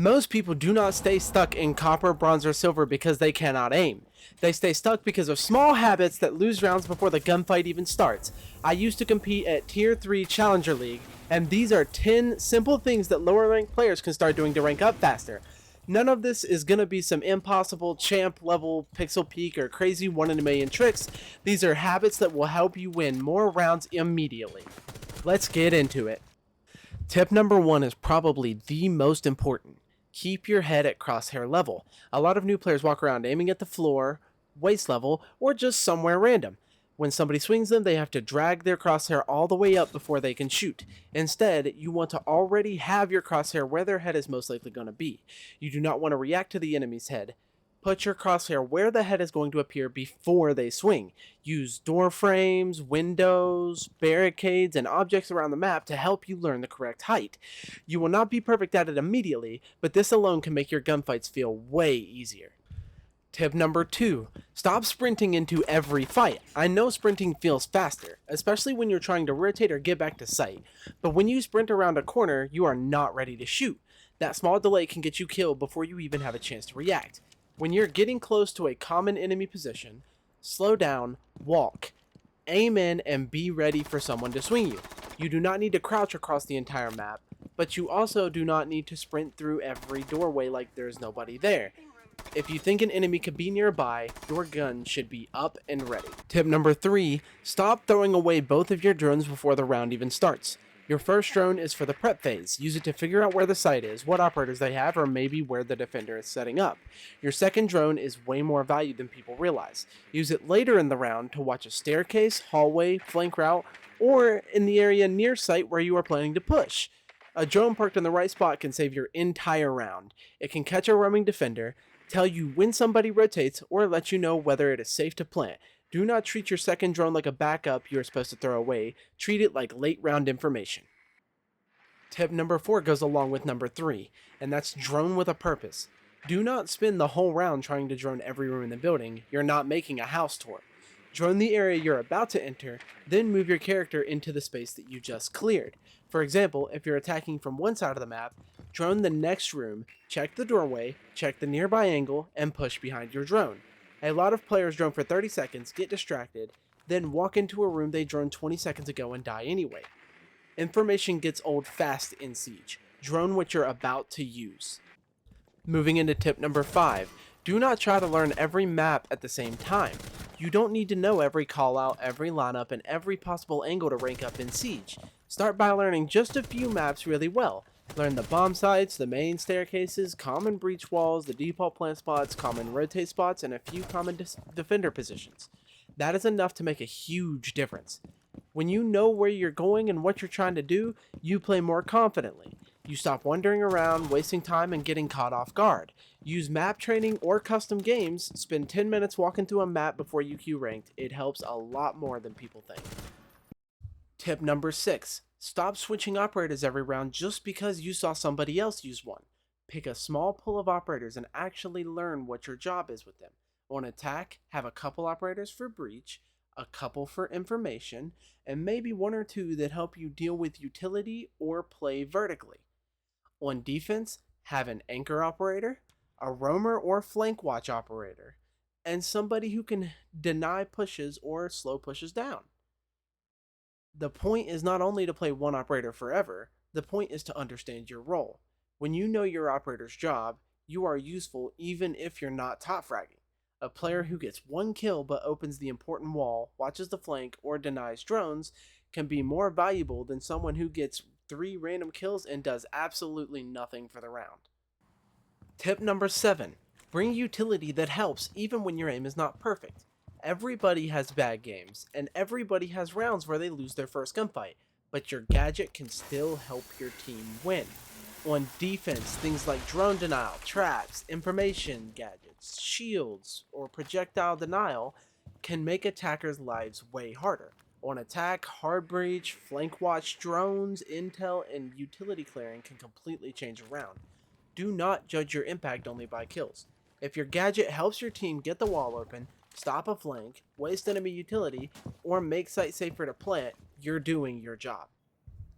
Most people do not stay stuck in copper, bronze, or silver because they cannot aim. They stay stuck because of small habits that lose rounds before the gunfight even starts. I used to compete at Tier 3 Challenger League, and these are 10 simple things that lower ranked players can start doing to rank up faster. None of this is going to be some impossible champ level pixel peak or crazy 1 in a million tricks. These are habits that will help you win more rounds immediately. Let's get into it. Tip number 1 is probably the most important. Keep your head at crosshair level. A lot of new players walk around aiming at the floor, waist level, or just somewhere random. When somebody swings them, they have to drag their crosshair all the way up before they can shoot. Instead, you want to already have your crosshair where their head is most likely going to be. You do not want to react to the enemy's head. Put your crosshair where the head is going to appear before they swing. Use door frames, windows, barricades, and objects around the map to help you learn the correct height. You will not be perfect at it immediately, but this alone can make your gunfights feel way easier. Tip number 2, stop sprinting into every fight. I know sprinting feels faster, especially when you're trying to rotate or get back to sight, but when you sprint around a corner, you are not ready to shoot. That small delay can get you killed before you even have a chance to react. When you're getting close to a common enemy position, slow down, walk, aim in, and be ready for someone to swing you. You do not need to crouch across the entire map, but you also do not need to sprint through every doorway like there's nobody there. If you think an enemy could be nearby, your gun should be up and ready. Tip number 3, stop throwing away both of your drones before the round even starts. Your first drone is for the prep phase. Use it to figure out where the site is, what operators they have, or maybe where the defender is setting up. Your second drone is way more valued than people realize. Use it later in the round to watch a staircase, hallway, flank route, or in the area near site where you are planning to push. A drone parked in the right spot can save your entire round. It can catch a roaming defender, tell you when somebody rotates, or let you know whether it is safe to plant. Do not treat your second drone like a backup you are supposed to throw away. Treat it like late round information. Tip number 4 goes along with number 3, and that's drone with a purpose. Do not spend the whole round trying to drone every room in the building. You're not making a house tour. Drone the area you're about to enter, then move your character into the space that you just cleared. For example, if you're attacking from one side of the map, drone the next room, check the doorway, check the nearby angle, and push behind your drone. A lot of players drone for 30 seconds, get distracted, then walk into a room they droned 20 seconds ago and die anyway. Information gets old fast in Siege. Drone what you're about to use. Moving into tip number 5, do not try to learn every map at the same time. You don't need to know every callout, every lineup, and every possible angle to rank up in Siege. Start by learning just a few maps really well. Learn the bomb sites, the main staircases, common breach walls, the default plant spots, common rotate spots, and a few common defender positions. That is enough to make a huge difference. When you know where you're going and what you're trying to do, you play more confidently. You stop wandering around, wasting time, and getting caught off guard. Use map training or custom games. Spend 10 minutes walking through a map before you queue ranked. It helps a lot more than people think. Tip number 6. Stop switching operators every round just because you saw somebody else use one. Pick a small pool of operators and actually learn what your job is with them. On attack, have a couple operators for breach, a couple for information, and maybe 1 or 2 that help you deal with utility or play vertically. On defense, have an anchor operator, a roamer or flank watch operator, and somebody who can deny pushes or slow pushes down. The point is not only to play one operator forever, the point is to understand your role. When you know your operator's job, you are useful even if you're not top fragging. A player who gets 1 kill but opens the important wall, watches the flank, or denies drones can be more valuable than someone who gets 3 random kills and does absolutely nothing for the round. Tip number 7. Bring utility that helps even when your aim is not perfect. Everybody has bad games, and everybody has rounds where they lose their first gunfight, but your gadget can still help your team win. On defense, things like drone denial, traps, information gadgets, shields, or projectile denial can make attackers' lives way harder. On attack, hard breach, flank watch, drones, intel, and utility clearing can completely change a round. Do not judge your impact only by kills. If your gadget helps your team get the wall open, stop a flank, waste enemy utility, or make site safer to plant, you're doing your job.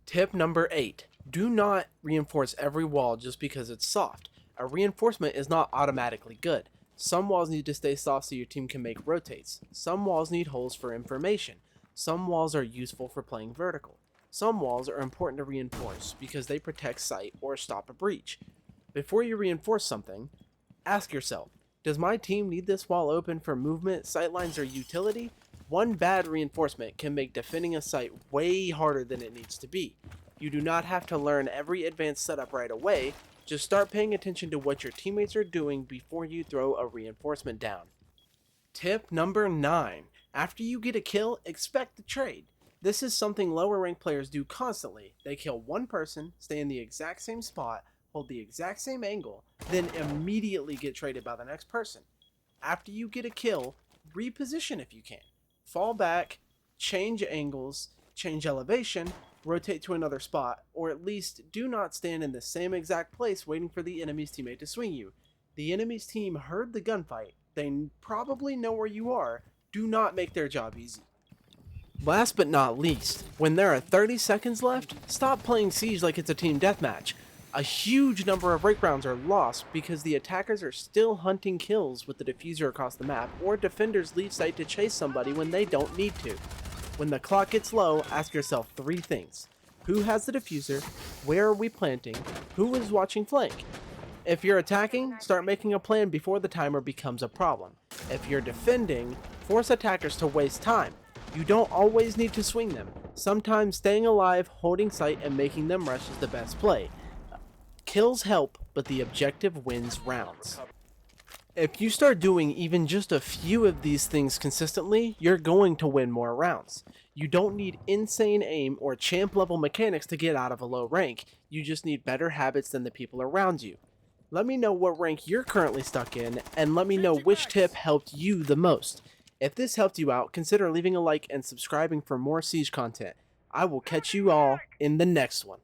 Tip number 8. Do not reinforce every wall just because it's soft. A reinforcement is not automatically good. Some walls need to stay soft so your team can make rotates. Some walls need holes for information. Some walls are useful for playing vertical. Some walls are important to reinforce because they protect sight or stop a breach. Before you reinforce something, ask yourself, does my team need this wall open for movement, sightlines, or utility? One bad reinforcement can make defending a site way harder than it needs to be. You do not have to learn every advanced setup right away, just start paying attention to what your teammates are doing before you throw a reinforcement down. Tip number 9. After you get a kill, expect the trade. This is something lower ranked players do constantly. They kill one person, stay in the exact same spot, hold the exact same angle, then immediately get traded by the next person. After you get a kill, reposition if you can. Fall back, change angles, change elevation, rotate to another spot, or at least do not stand in the same exact place waiting for the enemy's teammate to swing you. The enemy's team heard the gunfight, they probably know where you are, do not make their job easy. Last but not least, when there are 30 seconds left, stop playing Siege like it's a team deathmatch. A huge number of break rounds are lost because the attackers are still hunting kills with the diffuser across the map, or defenders leave site to chase somebody when they don't need to. When the clock gets low, ask yourself 3 things. Who has the diffuser? Where are we planting? Who is watching flank? If you're attacking, start making a plan before the timer becomes a problem. If you're defending, force attackers to waste time. You don't always need to swing them. Sometimes staying alive, holding sight, and making them rush is the best play. Kills help, but the objective wins rounds. If you start doing even just a few of these things consistently, you're going to win more rounds. You don't need insane aim or champ level mechanics to get out of a low rank, you just need better habits than the people around you. Let me know what rank you're currently stuck in, and let me know which tip helped you the most. If this helped you out, consider leaving a like and subscribing for more Siege content. I will catch you all in the next one.